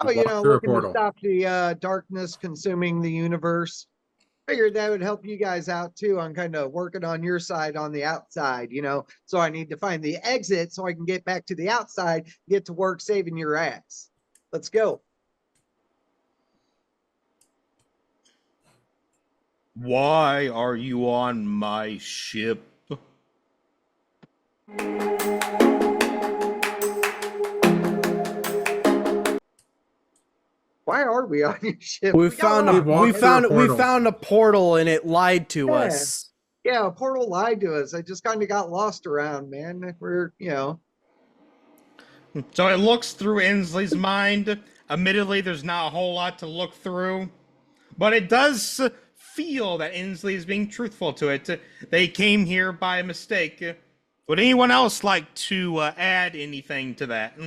Oh, Walk through a looking to portal. stop the darkness consuming the universe. Figured that would help you guys out too on kind of working on your side on the outside, So I need to find the exit so I can get back to the outside, get to work saving your ass. Let's go. Why are you on my ship? Why are we on your ship? We found a portal and it lied to us. Yeah, a portal lied to us. I just kind of got lost around, man. So it looks through Inslee's mind. Admittedly, there's not a whole lot to look through, but it does feel that Inslee is being truthful to it. They came here by mistake. Would anyone else like to add anything to that?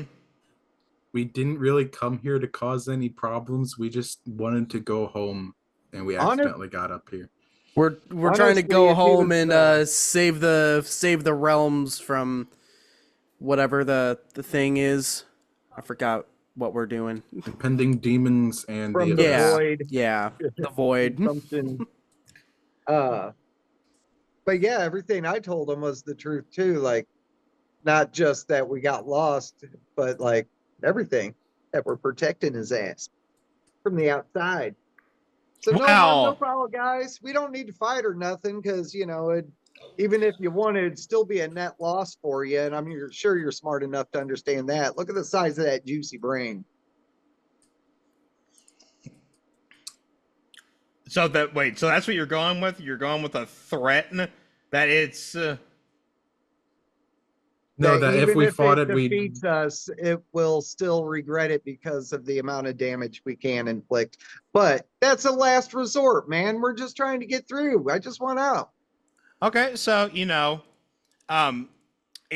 We didn't really come here to cause any problems. We just wanted to go home, and we accidentally got up here. We're trying to go home and save the realms from whatever the thing is. I forgot what we're doing. Impending demons and from the void. Yeah, the void. Something. But yeah, everything I told him was the truth too. Like, not just that we got lost, but like everything that we're protecting his ass from the outside. So no problem, guys. We don't need to fight or nothing because even if you wanted, it'd still be a net loss for you. And I'm sure you're smart enough to understand that. Look at the size of that juicy brain. So that's what you're going with? You're going with a threat that it's no, that if we fought it, we defeats us, it will still regret it because of the amount of damage we can inflict. But that's a last resort, man. We're just trying to get through. I just want out. Okay, so it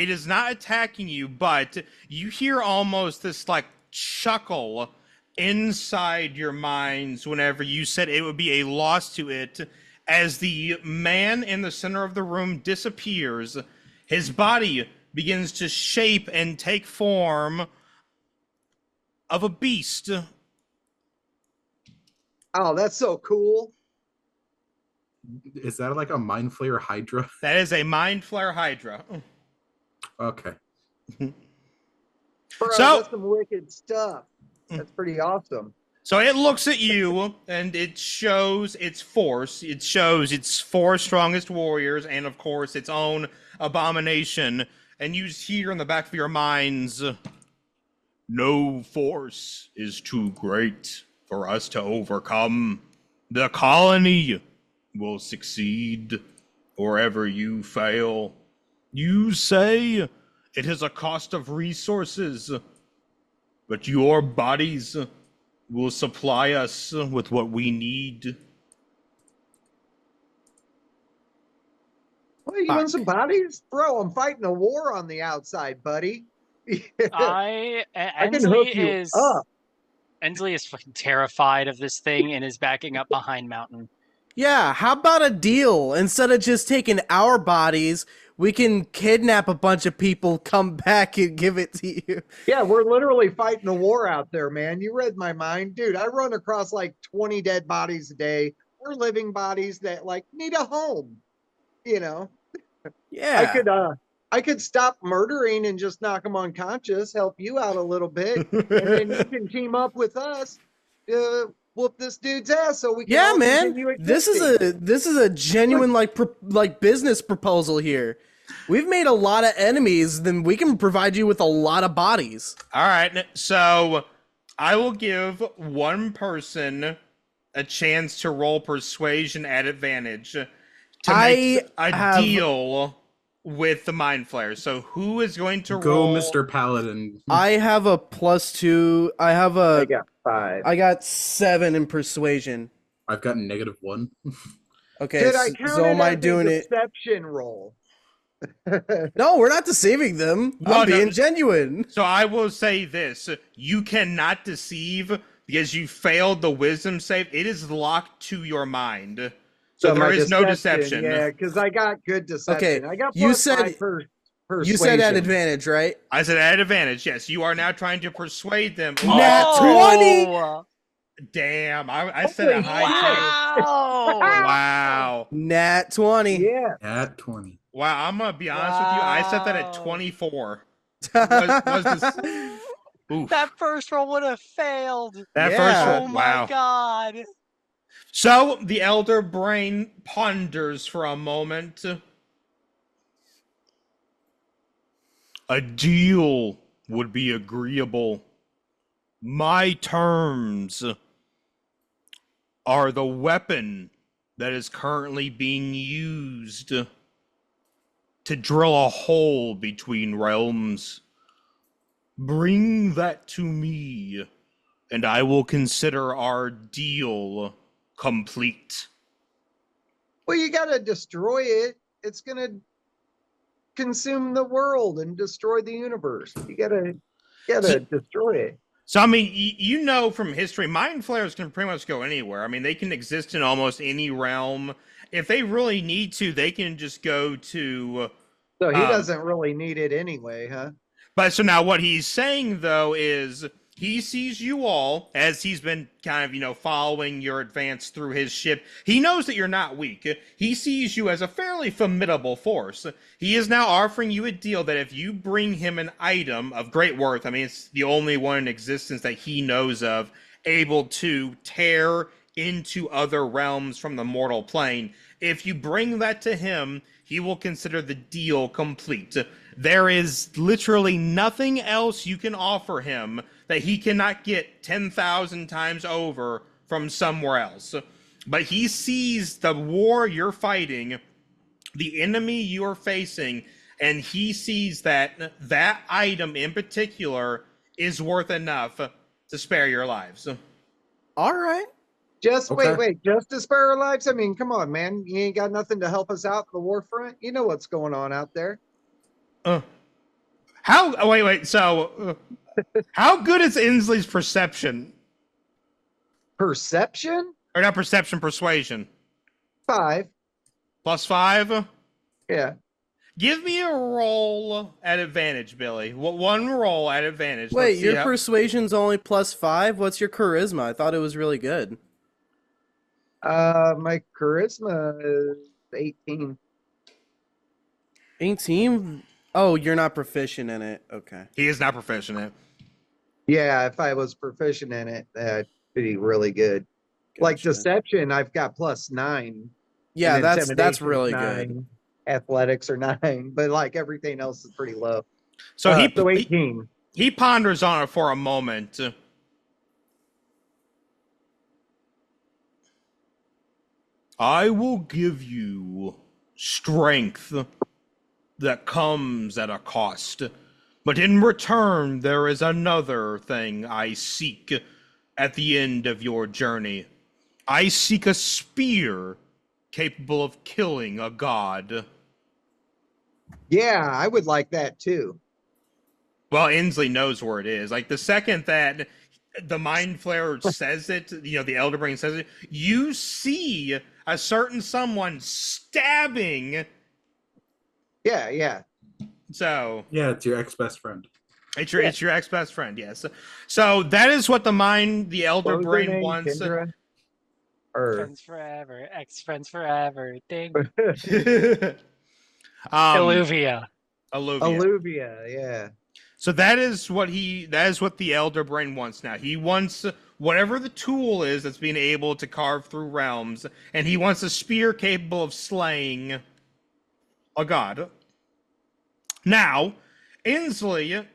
is not attacking you, but you hear almost this like chuckle inside your minds whenever you said it would be a loss to it, as the man in the center of the room disappears. His body begins to shape and take form of a beast. Oh, that's so cool. Is that like a Mind Flayer Hydra? That is a Mind Flayer Hydra. Okay. Bro, that's some wicked stuff. That's pretty awesome. So it looks at you, and it shows its force. It shows its four strongest warriors, and of course, its own abomination. And you hear in the back of your minds, no force is too great for us to overcome. The colony will succeed wherever you fail. You say it is a cost of resources, but your bodies will supply us with what we need. Well, you want some bodies? Bro, I'm fighting a war on the outside, buddy. I can hook you up. Ensley is fucking terrified of this thing and is backing up behind Mountain. Yeah, how about a deal? Instead of just taking our bodies, we can kidnap a bunch of people, come back and give it to you. Yeah, we're literally fighting a war out there, man. You read my mind. Dude, I run across like 20 dead bodies a day. We're living bodies that like need a home, Yeah. I could stop murdering and just knock them unconscious, help you out a little bit, and then you can team up with us, whoop this dude's ass so we can. Yeah, man. This is a genuine like business proposal here. We've made a lot of enemies, then we can provide you with a lot of bodies. All right, so I will give one person a chance to roll persuasion at advantage to make a deal with the Mind Flayer. So who is going to roll? Go, Mr. Paladin. I have a +2. I got 5. I got 7 in persuasion. I've got -1. Okay, Did I count so am I doing it? Deception roll. No, we're not deceiving them. I'm being genuine. So I will say this. You cannot deceive because you failed the wisdom save. It is locked to your mind. So there is no deception. Yeah, because I got good deception. Okay, I got you +5 said for persuasion. You said at advantage, right? I said at advantage. Yes, you are now trying to persuade them. Nat 20. Damn, I said a high Wow! Wow. Nat 20. Yeah. At 20. Wow, I'm gonna be honest with you. I set that at 24. Was this... Oof. That first roll would have failed. That Yeah. first roll. Oh my god. So the elder brain ponders for a moment. A deal would be agreeable. My terms are the weapon that is currently being used to drill a hole between realms. Bring that to me, and I will consider our deal complete. Well, you gotta destroy it. It's gonna consume the world and destroy the universe. You gotta destroy it. So, I mean, you know from history, mind flayers can pretty much go anywhere. I mean, they can exist in almost any realm. If they really need to, they can just go to... So he doesn't really need it anyway, huh? But so now what he's saying, though, is he sees you all as he's been kind of, following your advance through his ship. He knows that you're not weak. He sees you as a fairly formidable force. He is now offering you a deal that if you bring him an item of great worth, I mean, it's the only one in existence that he knows of, able to tear into other realms from the mortal plane. If you bring that to him, he will consider the deal complete. There is literally nothing else you can offer him that he cannot get 10,000 times over from somewhere else. But he sees the war you're fighting, the enemy you're facing, and he sees that that item in particular is worth enough to spare your lives. All right. Just wait, just to spare our lives? I mean, come on, man. You ain't got nothing to help us out in the war front? You know what's going on out there. So, how good is Inslee's perception? Perception? Or not perception, persuasion? 5. +5? Yeah. Give me a roll at advantage, Billy. One roll at advantage. Wait, your persuasion's only +5? What's your charisma? I thought it was really good. My charisma is 18. 18? Oh, you're not proficient in it. Okay. He is not proficient in it. Yeah, if I was proficient in it, that'd be really good. Gotcha. Like deception, I've got +9. Yeah, that's really 9. good. Athletics are 9, but like everything else is pretty low. So 18. He ponders on it for a moment. I will give you strength that comes at a cost, but in return there is another thing I seek at the end of your journey. I seek a spear capable of killing a god. Yeah, I would like that too. Well, Inslee knows where it is. Like the second that the Mind Flayer says it, the Elder Brain says it, you see a certain someone stabbing. Yeah. So yeah, it's your ex-best friend. It's your ex-best friend, yes. So that is what the Elder Brain wants. Friends forever, ex-friends forever. Ding. Alluvia, yeah. So that is what the Elder Brain wants now. He wants whatever the tool is that's being able to carve through realms, and he wants a spear capable of slaying a god. Now, Inslee,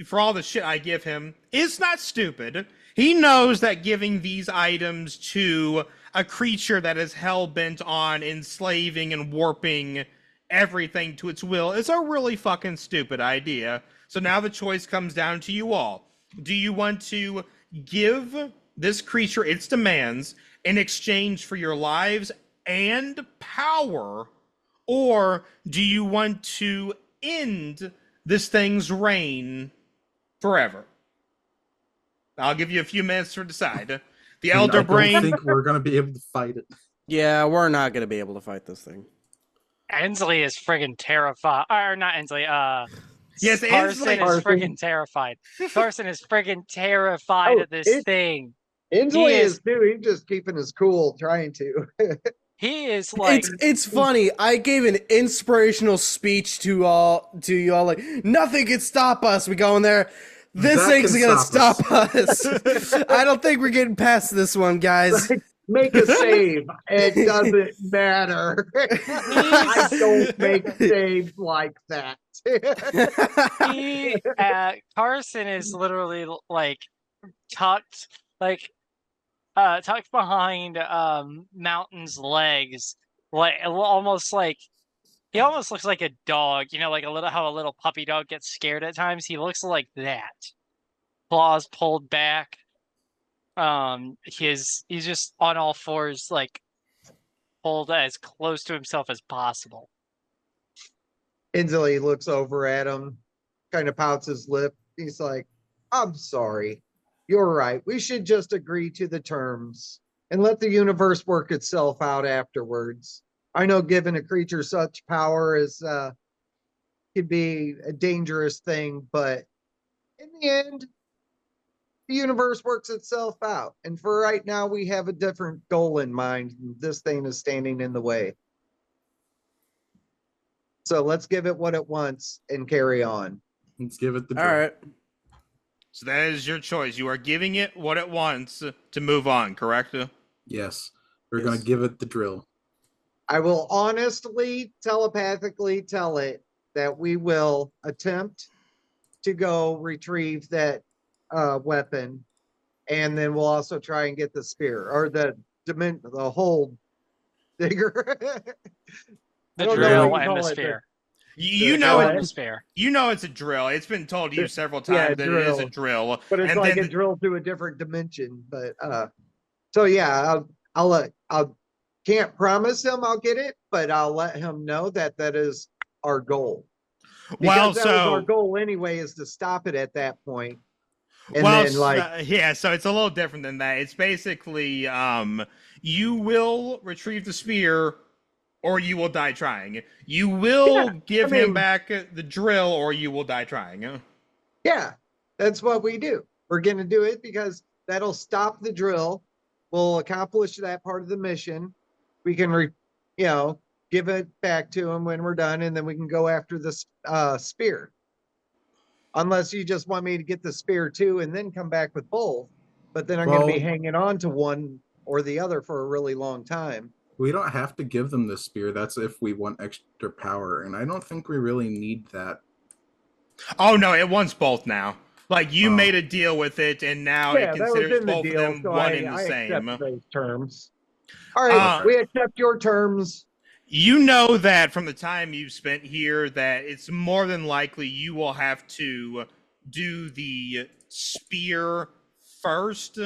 for all the shit I give him, is not stupid. He knows that giving these items to a creature that is hell-bent on enslaving and warping everything to its will is a really fucking stupid idea. So now the choice comes down to you all. Do you want to give this creature its demands in exchange for your lives and power, or do you want to end this thing's reign forever? I'll give you a few minutes to decide. The Elder Brain... I don't think we're going to be able to fight it. Yeah, we're not going to be able to fight this thing. Ensley is friggin' terrified. Or not Ensley, yes, Carson is friggin' terrified. Carson is friggin' terrified of this thing. Inslee is too. He's just keeping his cool, trying to. He is like it's funny. I gave an inspirational speech to you all like nothing can stop us. We go in there. This thing's gonna stop us. I don't think we're getting past this one, guys. Like, make a save. It doesn't matter. I don't make saves like that. Carson is literally like tucked behind Mountain's legs, like almost like he almost looks like a dog, you know, like how a little puppy dog gets scared at times. He looks like that. Claws pulled back. He's just on all fours, like pulled as close to himself as possible. Inslee looks over at him, kind of pouts his lip. He's like, "I'm sorry. You're right. We should just agree to the terms and let the universe work itself out afterwards. I know giving a creature such power is could be a dangerous thing, but in the end, the universe works itself out. And for right now, we have a different goal in mind. This thing is standing in the way. So let's give it what it wants and carry on." Let's give it the drill. All right. So that is your choice. You are giving it what it wants to move on, correct? Yes. We're going to give it the drill. I will honestly, telepathically tell it that we will attempt to go retrieve that weapon, and then we'll also try and get the spear or the hole digger. The drill and the spear. You know it's a drill. It's been told to you several times that it is a drill. But it's like a drill to a different dimension. But so yeah, I'll can't promise him I'll get it, but I'll let him know that is our goal. Because that was our goal anyway, is to stop it at that point. And then so it's a little different than that. It's basically you will retrieve the spear or you will die trying. You will give him back the drill or you will die trying. Yeah, that's what we do. We're going to do it because that'll stop the drill. We'll accomplish that part of the mission. We can, give it back to him when we're done, and then we can go after the spear. Unless you just want me to get the spear too and then come back with both. But then I'm going to be hanging on to one or the other for a really long time. We don't have to give them the spear. That's if we want extra power. And I don't think we really need that. Oh, no, it wants both now. Like, you made a deal with it, and now it considers both of them one and the same. Accept those terms. All right, we accept your terms. You know that from the time you've spent here that it's more than likely you will have to do the spear first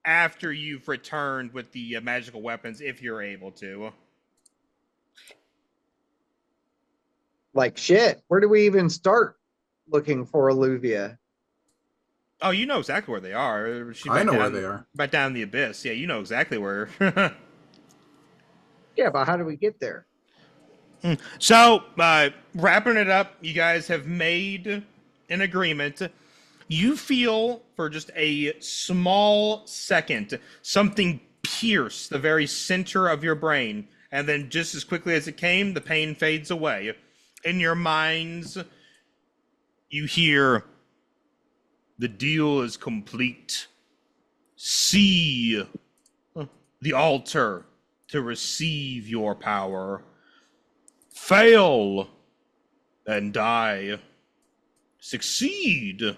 after you've returned with the magical weapons, if you're able to. Like shit, where do we even start looking for Alluvia? Oh, you know exactly where they are. I know where they are. Right down the abyss. Yeah, you know exactly where. Yeah, but how do we get there? So, wrapping it up, you guys have made an agreement. You feel for just a small second something pierce the very center of your brain, and then just as quickly as it came, the pain fades away. In your minds, you hear, "The deal is complete. See the altar to receive your power. Fail and die. Succeed,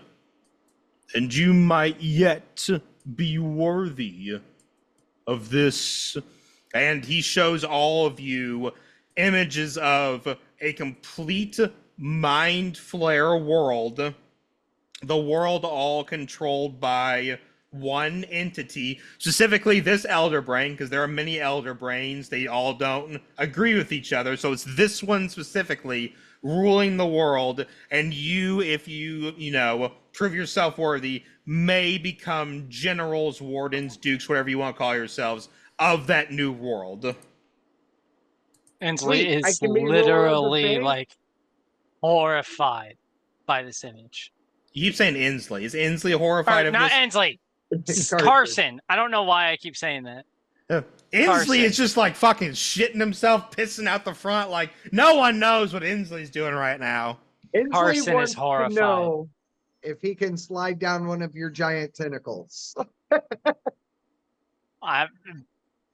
and you might yet be worthy of this." And he shows all of you images of a complete mind flare world. The world all controlled by one entity, specifically this elder brain, because there are many elder brains. They all don't agree with each other. So it's this one specifically ruling the world. And you, if you prove yourself worthy, may become generals, wardens, dukes, whatever you want to call yourselves, of that new world. Inslee Sweet, I is can be ruler of the literally thing? like horrified by this image. You keep saying Inslee. Is Inslee horrified Or of not this? Inslee. Carson. I don't know why I keep saying that. Inslee Carson. is just like fucking shitting himself, pissing out the front. Like no one knows what Inslee's doing right now. Inslee Carson wants is horrified. to know if he can slide down one of your giant tentacles.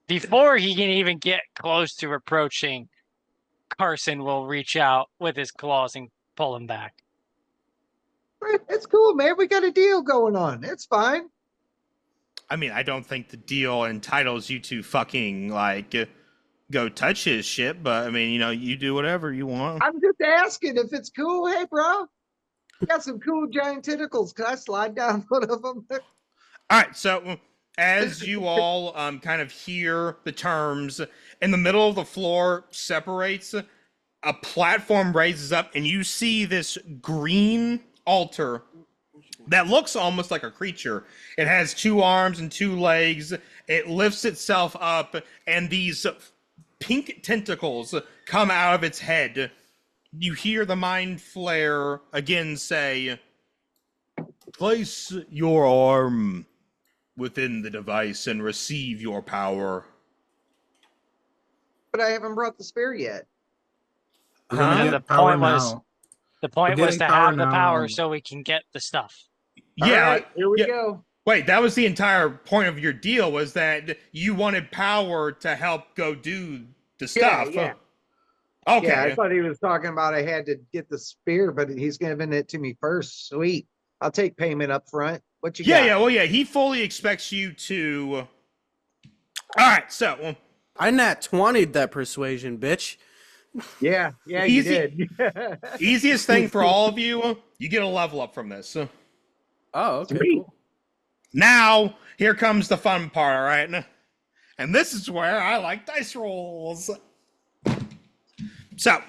Before he can even get close to approaching, Carson will reach out with his claws and pull him back. It's cool, man. We got a deal going on. It's fine. I mean, I don't think the deal entitles you to fucking like go touch his shit, but I mean, you know, you do whatever you want. I'm just asking if it's cool. Hey, bro, you got some cool giant tentacles. Can I slide down one of them? All right, so as you all kind of hear the terms, in the middle of the floor separates, a platform raises up, and you see this green altar that looks almost like a creature. It has 2 arms and 2 legs. It lifts itself up, and these pink tentacles come out of its head. You hear the mind flare again say, "Place your arm within the device and receive your power." But I haven't brought the spear yet. We're gonna And get the power point was- now. The point We're was to getting power have the now. power so we can get the stuff. All Yeah, right, here we yeah. go. Wait, that was the entire point of your deal, was that you wanted power to help go do the stuff. Yeah. Okay. Yeah, I thought he was talking about I had to get the spear, but he's giving it to me first. Sweet. I'll take payment up front. What you got? Well, yeah, he fully expects you to. All right, so I nat 20'd that persuasion, bitch. Yeah, you Easy. did. easiest thing for all of you, you get a level up from this. Oh, okay, Sweet. cool. Now, here comes the fun part, all right? And this is where I like dice rolls. So,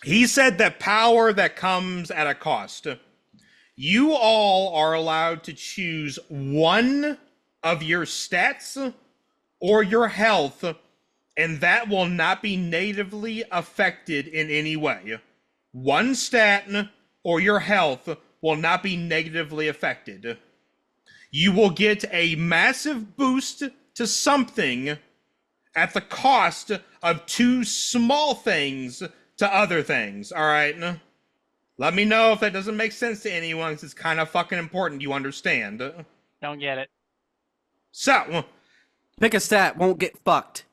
he said that power that comes at a cost. You all are allowed to choose one of your stats or your health, and that will not be negatively affected in any way. One stat or your health will not be negatively affected. You will get a massive boost to something at the cost of 2 small things to other things, all right? Let me know if that doesn't make sense to anyone, because it's kind of fucking important you understand. Don't get it. So, Pick a stat, won't get fucked.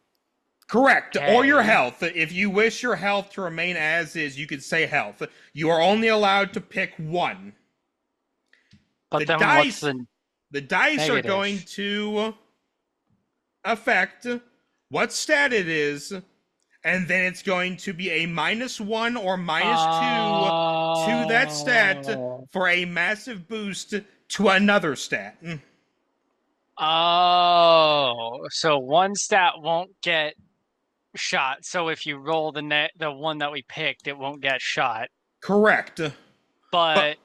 correct. Or your Okay. health. If you wish your health to remain as is, you could say health. You are only allowed to pick one. But The then dice- what's the The dice are Negative. going to affect what stat it is, and then it's going to be a -1 or -2 to that stat for a massive boost to another stat. Oh, so one stat won't get shot. So if you roll the one that we picked, it won't get shot. Correct. But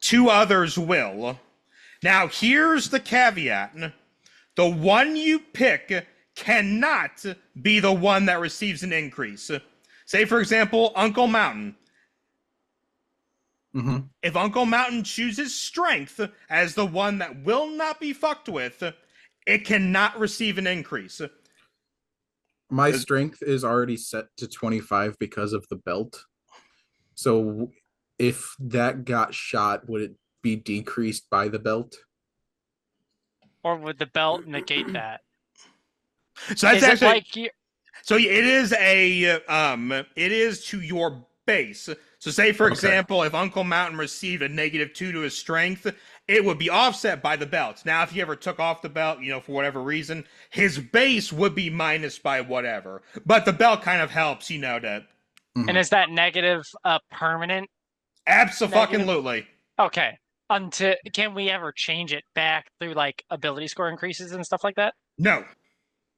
2 others will. Now, here's the caveat. The one you pick cannot be the one that receives an increase. Say, for example, Uncle Mountain. Mm-hmm. If Uncle Mountain chooses strength as the one that will not be fucked with, it cannot receive an increase. My strength is already set to 25 because of the belt. So if that got shot, would it be decreased by the belt? or would the belt negate that? So that's Is it actually like you, so it is it is to your base. So say for Okay. example, if Uncle Mountain received a -2 to his strength, it would be offset by the belt. Now, if he ever took off the belt, you know, for whatever reason, his base would be minus by whatever. But the belt kind of helps, you know, to and is that negative permanent? abso-fucking-lutely. Okay. Can we ever change it back through like ability score increases and stuff like that? No,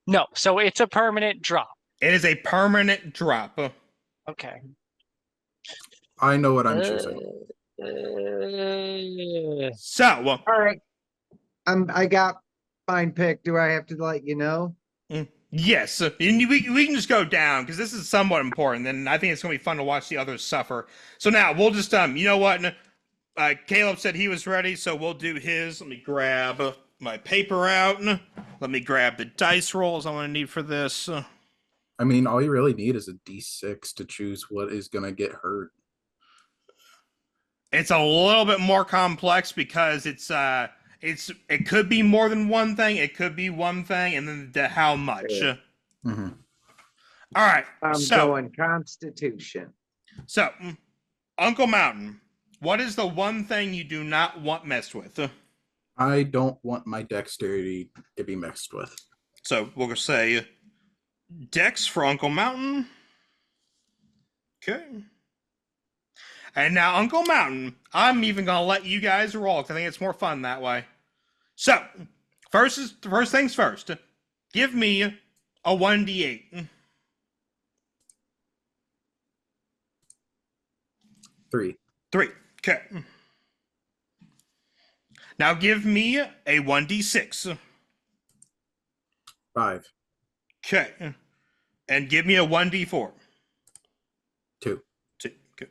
No. So it's a permanent drop. it is a permanent drop. Okay. I know what I'm choosing. So, All right. I got mine picked. Do I have to let you know? Yes, and we can just go down because this is somewhat important, and I think it's going to be fun to watch the others suffer. So now we'll just you know what? Caleb said he was ready, so we'll do his. Let me grab my paper out. Let me grab the dice rolls I'm going to need for this. I mean, all you really need is a D6 to choose what is going to get hurt. It's a little bit more complex because it could be more than one thing. It could be one thing, and then how much. Yeah. Mm-hmm. All right. I'm going Constitution. So, Uncle Mountain, what is the one thing you do not want messed with? I don't want my dexterity to be messed with. So we'll say Dex for Uncle Mountain. Okay. And now, Uncle Mountain, I'm even going to let you guys roll because I think it's more fun that way. So, first things first. Give me a 1d8. 3. 3. Okay. Now give me a 1d6. 5. Okay. And give me a 1d4. 2. 2. Okay.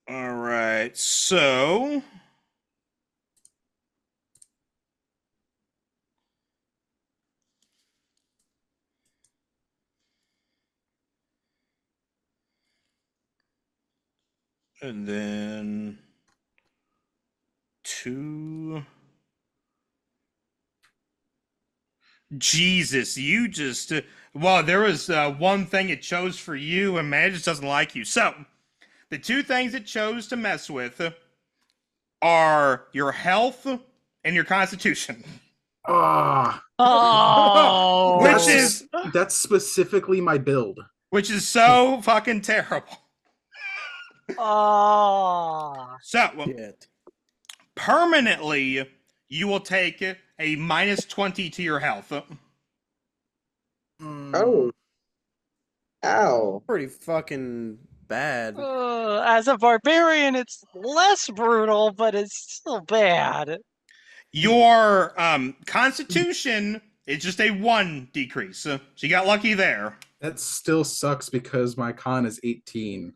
All right. So and then 2. Jesus, you just well, there was one thing it chose for you, and man, it just doesn't like you. So, the two things it chose to mess with are your health and your constitution. Ah, Oh, that's specifically my build. Which is so fucking terrible. oh. So, Shit. permanently, you will take a minus 20 to your health. Oh. Ow. Pretty fucking bad. As a barbarian, it's less brutal, but it's still bad. Your constitution is just a 1 decrease. So you got lucky there. That still sucks because my con is 18.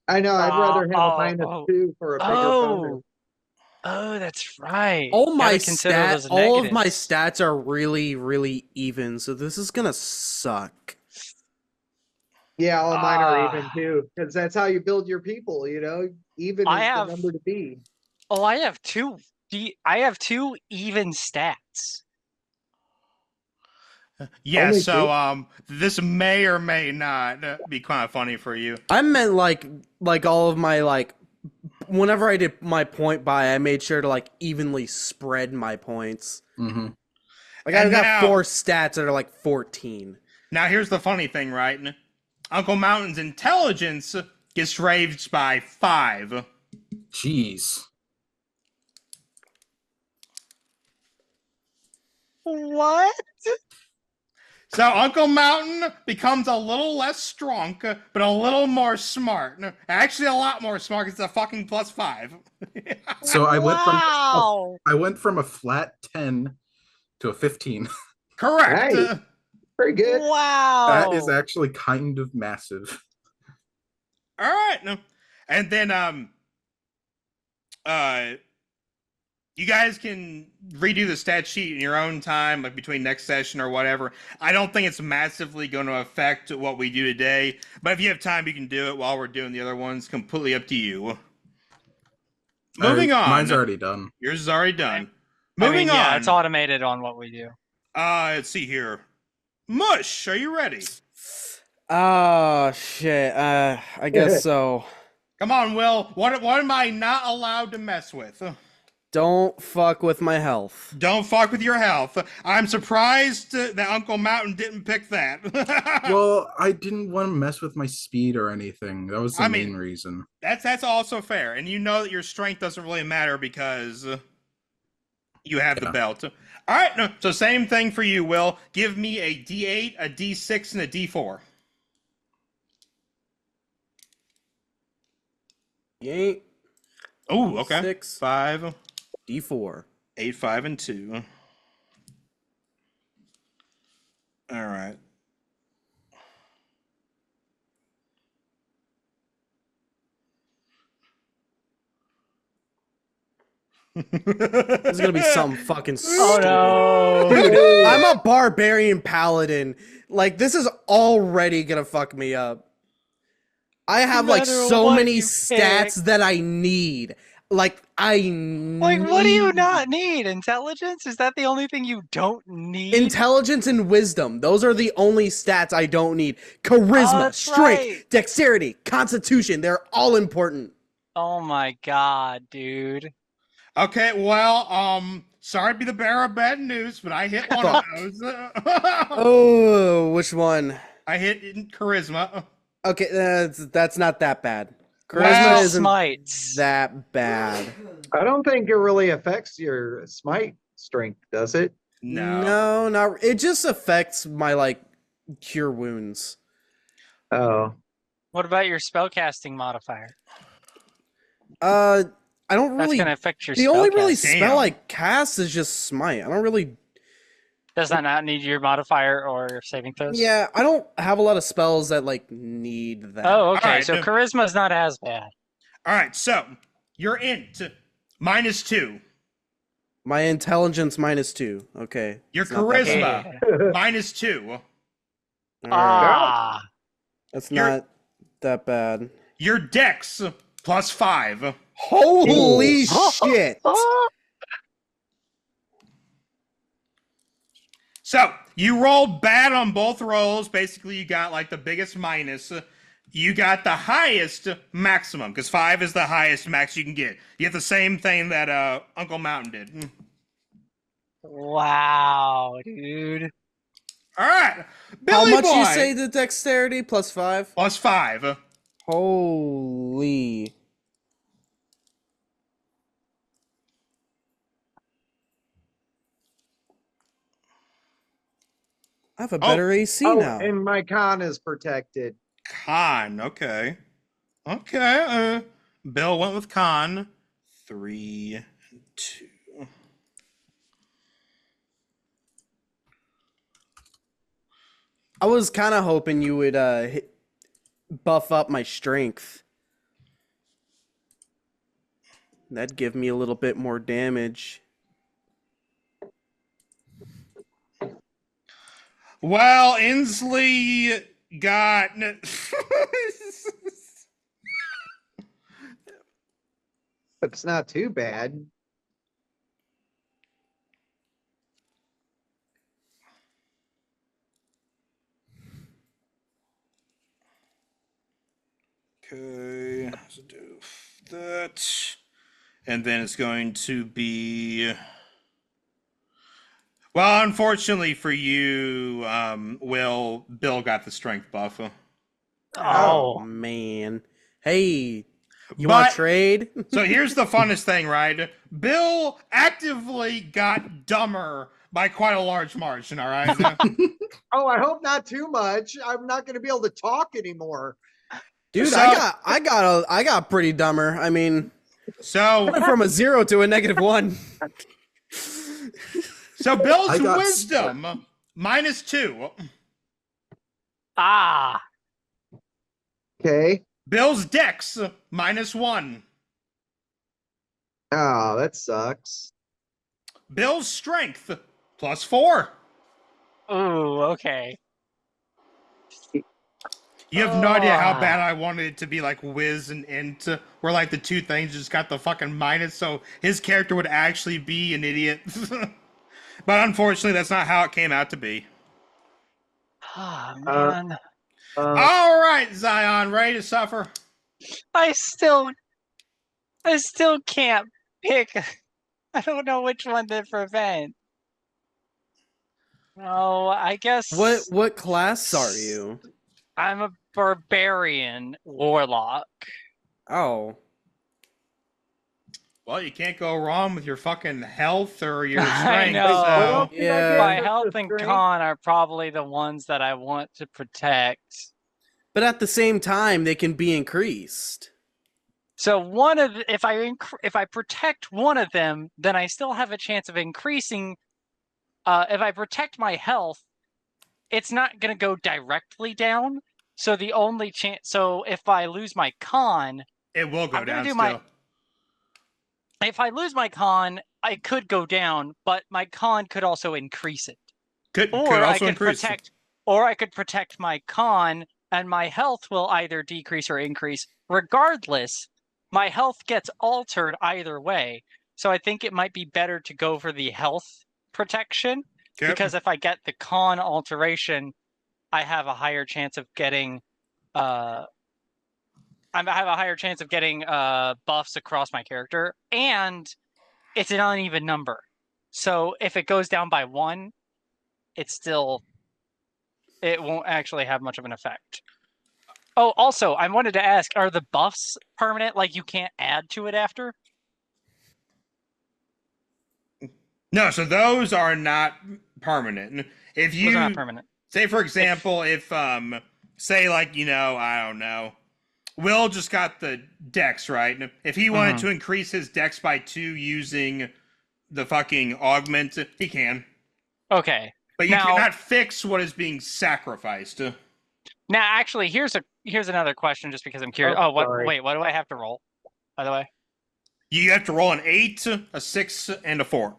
I know, I'd rather have a -2 for a bigger bonus. Oh, that's right. All my Gotta consider those all of my negatives. stats are really, really even, so this is gonna suck. Yeah, all mine are even too, because that's how you build your people, you know? Even I is have- the number to be. Oh, I have two even stats. Yeah, Only so this may or may not be kind of funny for you. I meant like all of my whenever I did my point buy, I made sure to evenly spread my points. Mm-hmm. Like And I've got now- 4 stats that are 14. Now, here's the funny thing, right? Uncle Mountain's intelligence gets raised by 5. Jeez. What? So Uncle Mountain becomes a little less strong, but a little more smart. Actually, a lot more smart because it's a fucking +5. So I Wow. went from a flat 10 to a 15. Correct. Nice. Pretty good. Wow. That is actually kind of massive. All right. And then you guys can redo the stat sheet in your own time, like between next session or whatever. I don't think it's massively going to affect what we do today, but if you have time, you can do it while we're doing the other ones. Completely up to you. Moving on. Mine's already done. Yours is already done. I Moving mean, yeah, on. it's automated on what we do. Let's see here. Mush, are you ready? Oh shit. I guess so. Come on, Will. What am I not allowed to mess with? Don't fuck with my health. Don't fuck with your health. I'm surprised that Uncle Mountain didn't pick that. Well, I didn't want to mess with my speed or anything. That was the main reason. That's also fair, and you know that your strength doesn't really matter because you have the belt. All right, so same thing for you, Will. Give me a D8, a D6, and a D4. You ain't Oh, okay. 6. 5. D4. 8, 5, and 2. All right. This is gonna be something fucking Oh stupid. no! Dude, I'm a barbarian paladin. Like, this is already gonna fuck me up. I have like matter so what many you stats pick. that I need. Like, I Like, what do you need not need? Intelligence? Is that the only thing you don't need? intelligence and wisdom. Those are the only stats I don't need. Charisma, that's strength, right. dexterity, constitution. They're all important. Oh my god, dude. Okay, well, sorry to be the bearer of bad news, but I hit one of those. Oh, which one? I hit in charisma. Okay, that's not that bad. Charisma Well, isn't Smites. that bad. I don't think it really affects your smite strength, does it? No. Not. It just affects my like cure wounds. Oh, What about your spellcasting modifier? I don't That's really. gonna affect your The only really spellcasting. spell I Damn. cast is just smite. I don't really. Does that not need your modifier or saving throws? Yeah, I don't have a lot of spells that like need that. Oh, okay. Alright, So no. charisma's not as bad. All right, so your int -2. My intelligence -2. Okay. Your It's not that bad. charisma -2. All right. Ah. That's You're- not that bad. Your dex +5. Holy shit! So you rolled bad on both rolls. Basically, you got like the biggest minus. You got the highest maximum because 5 is the highest max you can get. You get the same thing that Uncle Mountain did. Wow, dude. All right, How Billy much Boy you say the dexterity? +5? +5. Holy. I have a better AC oh, now. and my con is protected. Con. Okay. Okay. Bill went with con. 3, 2. I was kind of hoping you would buff up my strength. That'd give me a little bit more damage. Well, Inslee got. But it's not too bad. Okay, so do that. And then it's going to be. Well, unfortunately for you, Will, Bill got the strength buff. Oh, Man. Hey, you But- want to trade? So here's the funnest thing, right? Bill actively got dumber by quite a large margin, all right? Oh, I hope not too much. I'm not going to be able to talk anymore. Dude, So- I got pretty dumber. I mean, So, went from a 0 to a -1. so Bill's I got- wisdom -2. ah. Okay. Bill's dex -1. Oh, that sucks. Bill's strength +4. Ooh, okay. You have no idea how Ah. bad I wanted it to be like whiz and int, where like the two things just got the fucking minus, so his character would actually be an idiot. But unfortunately, that's not how it came out to be. Ah, man. All right, Zion, ready to suffer? I still can't pick. I don't know which one to prevent. Oh, I guess What class are you? I'm a barbarian warlock. Oh. Well, you can't go wrong with your fucking health or your I strength. know. So. Yeah. My health and con are probably the ones that I want to protect. But at the same time, they can be increased. So if I protect one of them, then I still have a chance of increasing. If I protect my health, it's not going to go directly down. So the only chance. So if I lose my con, It will go I'm gonna down do still. if I lose my con, I could go down, but my con could also increase it. Could Or I also could increase. protect my con, and my health will either decrease or increase. Regardless, my health gets altered either way. So I think it might be better to go for the health protection, because if I get the con alteration, I have a higher chance of getting buffs across my character, and it's an uneven number. So if it goes down by 1, it won't actually have much of an effect. Oh, also, I wanted to ask, are the buffs permanent? Like, you can't add to it after? No, so those are not permanent. If you Those are not permanent. say, for example, if say like, I don't know, Will just got the dex, right? If he wanted to increase his dex by 2 using the fucking augment, he can. Okay. But you cannot fix what is being sacrificed. Now, actually, here's another question, just because I'm curious. Wait, what do I have to roll, by the way? You have to roll an 8, a 6, and a 4.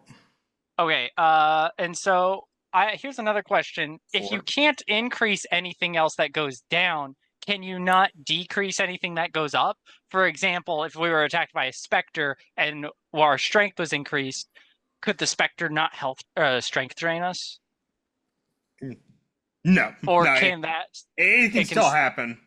Okay, and so here's another question. 4. If you can't increase anything else that goes down, can you not decrease anything that goes up? For example, if we were attacked by a specter and our strength was increased, could the specter not strength drain us? No. Or no, can that... It can still happen.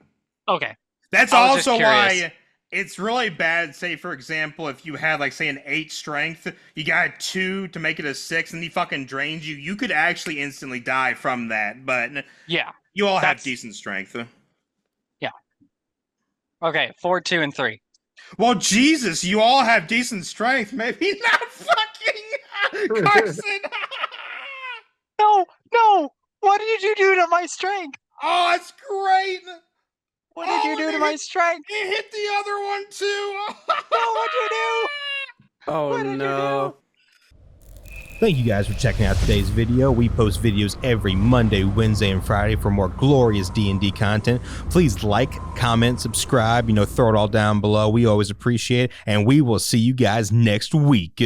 Okay. That's also why it's really bad, say, for example, if you had, like, say, an 8 strength, you got 2 to make it a 6, and he fucking drains you, you could actually instantly die from that, but yeah, you all have decent strength. Yeah. Okay, 4, 2, and 3. Well, Jesus, you all have decent strength. Maybe not fucking Carson. No! What did you do to my strength? Oh, that's great. What did you do to my strength? It hit the other one, too. No, what'd you do? Oh, what did no. You do? Thank you guys for checking out today's video. We post videos every Monday, Wednesday, and Friday for more glorious D&D content. Please like, comment, subscribe, throw it all down below. We always appreciate it, and we will see you guys next week.